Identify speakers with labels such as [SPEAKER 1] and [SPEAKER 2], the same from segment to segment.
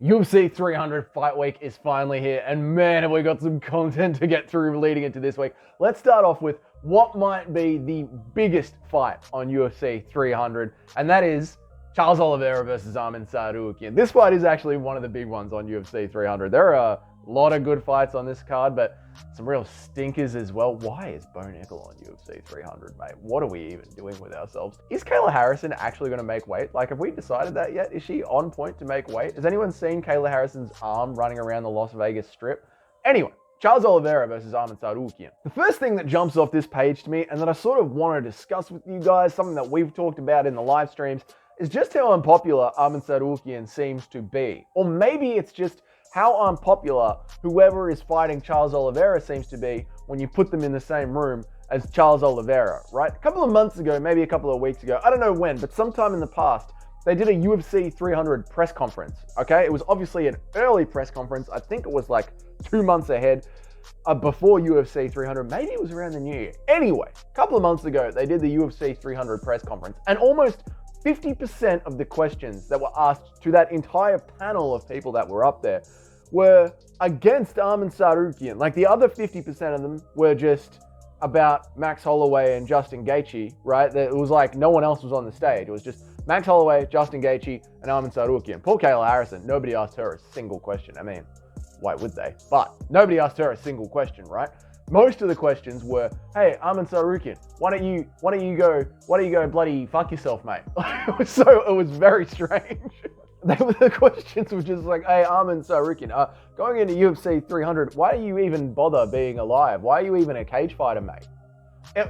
[SPEAKER 1] UFC 300 Fight Week is finally here, and man, have we got some content to get through leading into this week. Let's start off with what might be the biggest fight on UFC 300, and that is Charles Oliveira versus Arman Tsarukyan. This fight is actually one of the big ones on UFC 300. There are a lot of good fights on this card, but some real stinkers as well. Why is Bo Nickel on UFC 300, mate? What are we even doing with ourselves? Is Kayla Harrison actually going to make weight? Like, have we decided that yet? Is she on point to make weight? Has anyone seen Kayla Harrison's arm running around the Las Vegas Strip? Anyway, Charles Oliveira versus Arman Tsarukyan. The first thing that jumps off this page to me, and that I sort of want to discuss with you guys, something that we've talked about in the live streams, is just how unpopular Arman Tsarukyan seems to be. Or maybe it's just how unpopular whoever is fighting Charles Oliveira seems to be when you put them in the same room as Charles Oliveira, right? A couple of months ago, maybe a couple of weeks ago, I don't know when, but sometime in the past, they did a UFC 300 press conference, okay? It was obviously an early press conference. I think it was like 2 months ahead before UFC 300. Maybe it was around the new year. Anyway, a couple of months ago, they did the UFC 300 press conference, and almost 50% of the questions that were asked to that entire panel of people that were up there were against Arman Tsarukyan. Like, the other 50% of them were just about Max Holloway and Justin Gaethje, right? It was like no one else was on the stage. It was just Max Holloway, Justin Gaethje, and Arman Tsarukyan. Poor Kayla Harrison, nobody asked her a single question. I mean, why would they? But nobody asked her a single question, right? Most of the questions were, hey, Arman Tsarukyan, why don't you go bloody fuck yourself, mate? So it was very strange. The questions were just like, hey, Arman Tsarukyan, going into UFC 300, why do you even bother being alive? Why are you even a cage fighter, mate?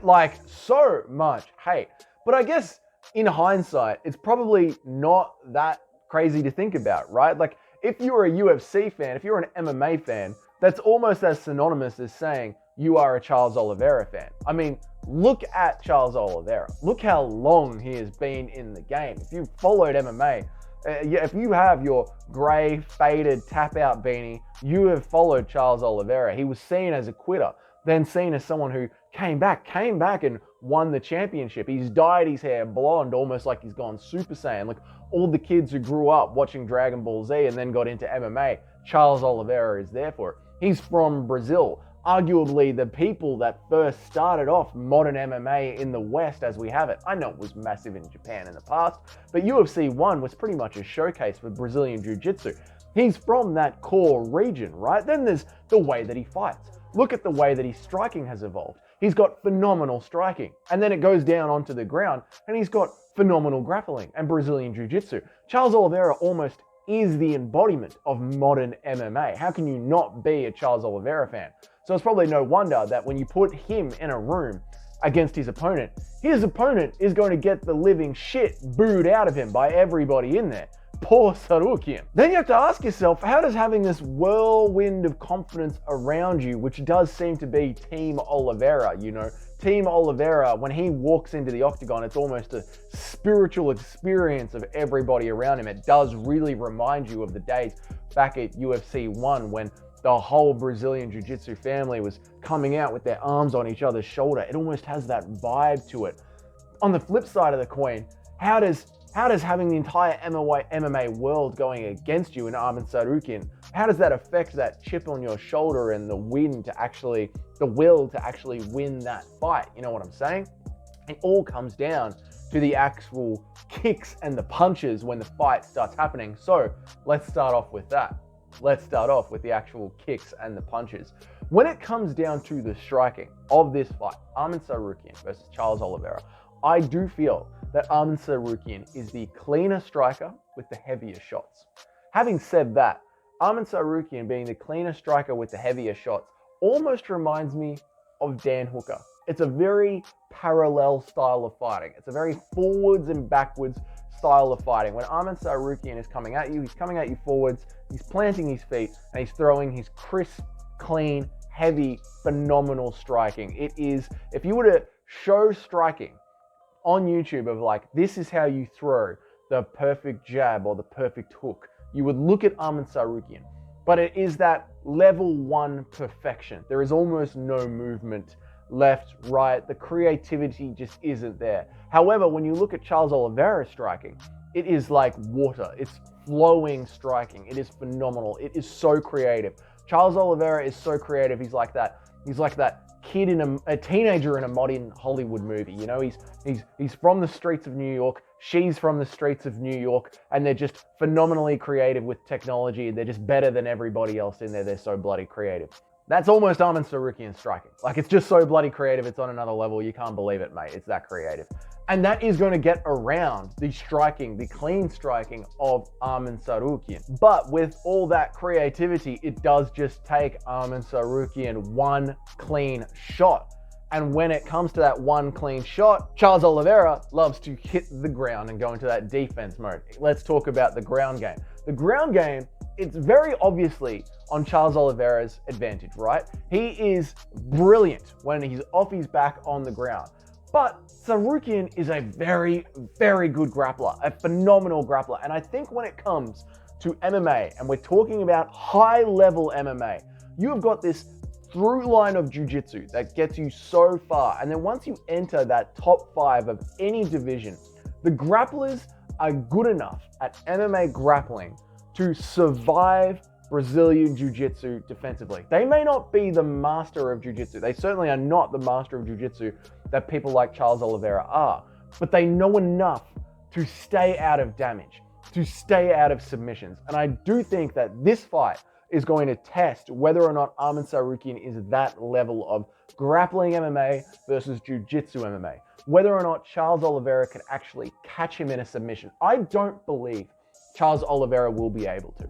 [SPEAKER 1] Like, so much hate. But I guess in hindsight, it's probably not that crazy to think about, right? Like, if you're a UFC fan, if you're an MMA fan, that's almost as synonymous as saying you are a Charles Oliveira fan. I mean, look at Charles Oliveira. Look how long he has been in the game. If you've followed MMA, if you have your grey, faded, tap-out beanie, you have followed Charles Oliveira. He was seen as a quitter, then seen as someone who came back and won the championship. He's dyed his hair blonde, almost like he's gone Super Saiyan. Like all the kids who grew up watching Dragon Ball Z and then got into MMA, Charles Oliveira is there for it. He's from Brazil. Arguably the people that first started off modern MMA in the West as we have it. I know it was massive in Japan in the past, but UFC 1 was pretty much a showcase for Brazilian Jiu-Jitsu. He's from that core region, right? Then there's the way that he fights. Look at the way that his striking has evolved. He's got phenomenal striking. And then it goes down onto the ground and he's got phenomenal grappling and Brazilian Jiu-Jitsu. Charles Oliveira almost is the embodiment of modern MMA. How can you not be a Charles Oliveira fan? So it's probably no wonder that when you put him in a room against his opponent is going to get the living shit booed out of him by everybody in there. Poor Tsarukyan. Then you have to ask yourself, how does having this whirlwind of confidence around you, which does seem to be Team Oliveira, you know, Team Oliveira, when he walks into the octagon, it's almost a spiritual experience of everybody around him. It does really remind you of the days back at UFC 1 when the whole Brazilian Jiu-Jitsu family was coming out with their arms on each other's shoulder. It almost has that vibe to it. On the flip side of the coin, how does having the entire MMA world going against you in Arman Tsarukyan, how does that affect that chip on your shoulder and the will to actually win that fight? You know what I'm saying? It all comes down to the actual kicks and the punches when the fight starts happening. So let's start off with that. Let's start off with the actual kicks and the punches. When it comes down to the striking of this fight, Arman Tsarukyan versus Charles Oliveira, I do feel that Arman Tsarukyan is the cleaner striker with the heavier shots. Having said that, Arman Tsarukyan being the cleaner striker with the heavier shots almost reminds me of Dan Hooker. It's a very parallel style of fighting. It's a very forwards and backwards style of fighting. When Arman Tsarukyan is coming at you, he's coming at you forwards, he's planting his feet, and he's throwing his crisp, clean, heavy, phenomenal striking. It is, if you were to show striking on YouTube of like, this is how you throw the perfect jab or the perfect hook, you would look at Arman Tsarukyan. But it is that level 1 perfection. There is almost no movement left, right. The creativity just isn't there. However, when you look at Charles Oliveira striking, it is like water. It's flowing striking. It is phenomenal. It is so creative. Charles Oliveira is so creative. He's like that kid in a teenager in a modern Hollywood movie. You know, he's from the streets of New York. She's from the streets of New York, and they're just phenomenally creative with technology. They're just better than everybody else in there. They're so bloody creative. That's almost Arman Tsarukyan striking. Like, it's just so bloody creative. It's on another level. You can't believe it, mate. It's that creative. And that is going to get around the striking, the clean striking of Arman Tsarukyan. But with all that creativity, it does just take Arman Tsarukyan one clean shot. And when it comes to that one clean shot, Charles Oliveira loves to hit the ground and go into that defense mode. Let's talk about the ground game. The ground game, it's very obviously on Charles Oliveira's advantage, right? He is brilliant when he's off his back on the ground. But Tsarukyan is a very, very good grappler, a phenomenal grappler. And I think when it comes to MMA, and we're talking about high-level MMA, you've got this through line of jiu-jitsu that gets you so far. And then once you enter that top 5 of any division, the grapplers are good enough at MMA grappling to survive Brazilian jiu-jitsu defensively. They may not be the master of jiu-jitsu. They certainly are not the master of jiu-jitsu that people like Charles Oliveira are, but they know enough to stay out of damage, to stay out of submissions. And I do think that this fight is going to test whether or not Arman Tsarukyan is that level of grappling MMA versus jiu-jitsu MMA. Whether or not Charles Oliveira can actually catch him in a submission. I don't believe Charles Oliveira will be able to.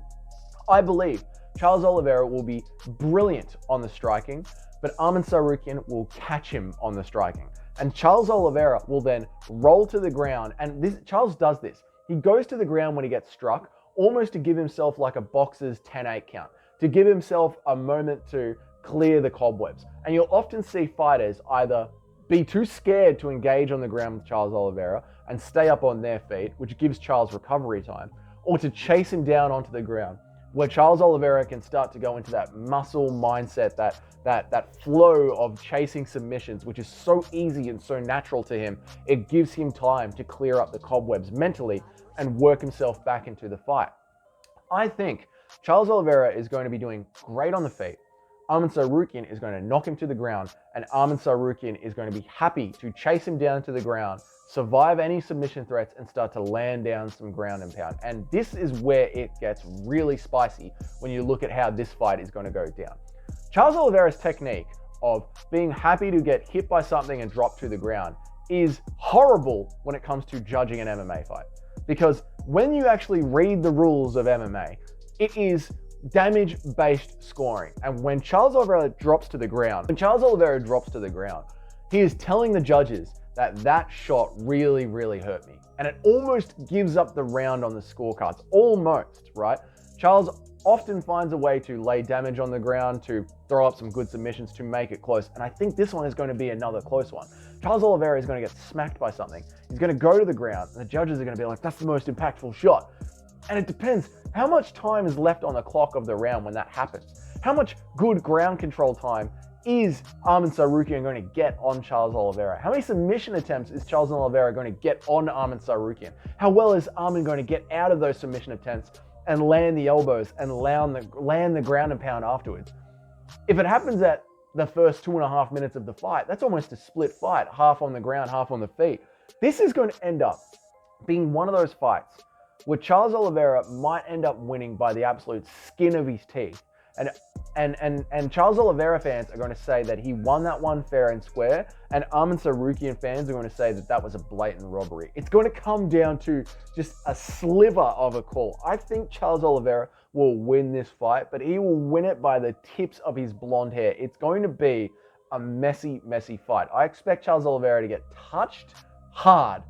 [SPEAKER 1] I believe Charles Oliveira will be brilliant on the striking, but Arman Tsarukyan will catch him on the striking. And Charles Oliveira will then roll to the ground. And Charles does this. He goes to the ground when he gets struck, almost to give himself like a boxer's 10-8 count, to give himself a moment to clear the cobwebs. And you'll often see fighters either be too scared to engage on the ground with Charles Oliveira and stay up on their feet, which gives Charles recovery time, or to chase him down onto the ground, where Charles Oliveira can start to go into that muscle mindset, that flow of chasing submissions, which is so easy and so natural to him. It gives him time to clear up the cobwebs mentally and work himself back into the fight. I think Charles Oliveira is going to be doing great on the feet. Arman Tsarukyan is going to knock him to the ground, and Arman Tsarukyan is going to be happy to chase him down to the ground, survive any submission threats, and start to land down some ground and pound. And this is where it gets really spicy when you look at how this fight is going to go down. Charles Oliveira's technique of being happy to get hit by something and drop to the ground is horrible when it comes to judging an MMA fight. Because when you actually read the rules of MMA, it is damage-based scoring. And when Charles Oliveira drops to the ground, he is telling the judges that shot really, really hurt me. And it almost gives up the round on the scorecards. Almost, right? Charles often finds a way to lay damage on the ground, to throw up some good submissions, to make it close. And I think this one is going to be another close one. Charles Oliveira is going to get smacked by something. He's going to go to the ground, and the judges are going to be like, that's the most impactful shot. And it depends how much time is left on the clock of the round when that happens. How much good ground control time is Arman Tsarukyan going to get on Charles Oliveira? How many submission attempts is Charles Oliveira going to get on Arman Tsarukyan? How well is Arman going to get out of those submission attempts and land the elbows and land the ground and pound afterwards? If it happens at the first 2.5 minutes of the fight, that's almost a split fight, half on the ground, half on the feet. This is going to end up being one of those fights where Charles Oliveira might end up winning by the absolute skin of his teeth. And Charles Oliveira fans are going to say that he won that one fair and square, and Arman Tsarukyan fans are going to say that that was a blatant robbery. It's going to come down to just a sliver of a call. I think Charles Oliveira will win this fight, but he will win it by the tips of his blonde hair. It's going to be a messy, messy fight. I expect Charles Oliveira to get touched hard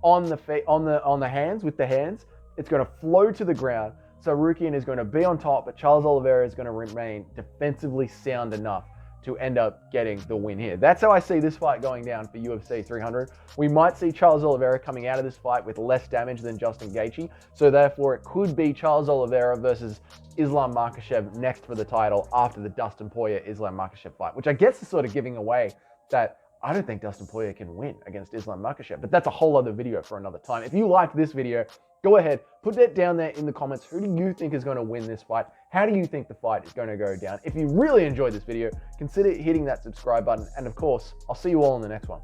[SPEAKER 1] on the hands, with the hands. It's going to flow to the ground. Tsarukyan is going to be on top, but Charles Oliveira is going to remain defensively sound enough to end up getting the win here. That's how I see this fight going down for UFC 300. We might see Charles Oliveira coming out of this fight with less damage than Justin Gaethje, so therefore it could be Charles Oliveira versus Islam Makhachev next for the title after the Dustin Poirier-Islam Makhachev fight, which I guess is sort of giving away that I don't think Dustin Poirier can win against Islam Makhachev, but that's a whole other video for another time. If you liked this video, go ahead, put that down there in the comments. Who do you think is going to win this fight? How do you think the fight is going to go down? If you really enjoyed this video, consider hitting that subscribe button. And of course, I'll see you all in the next one.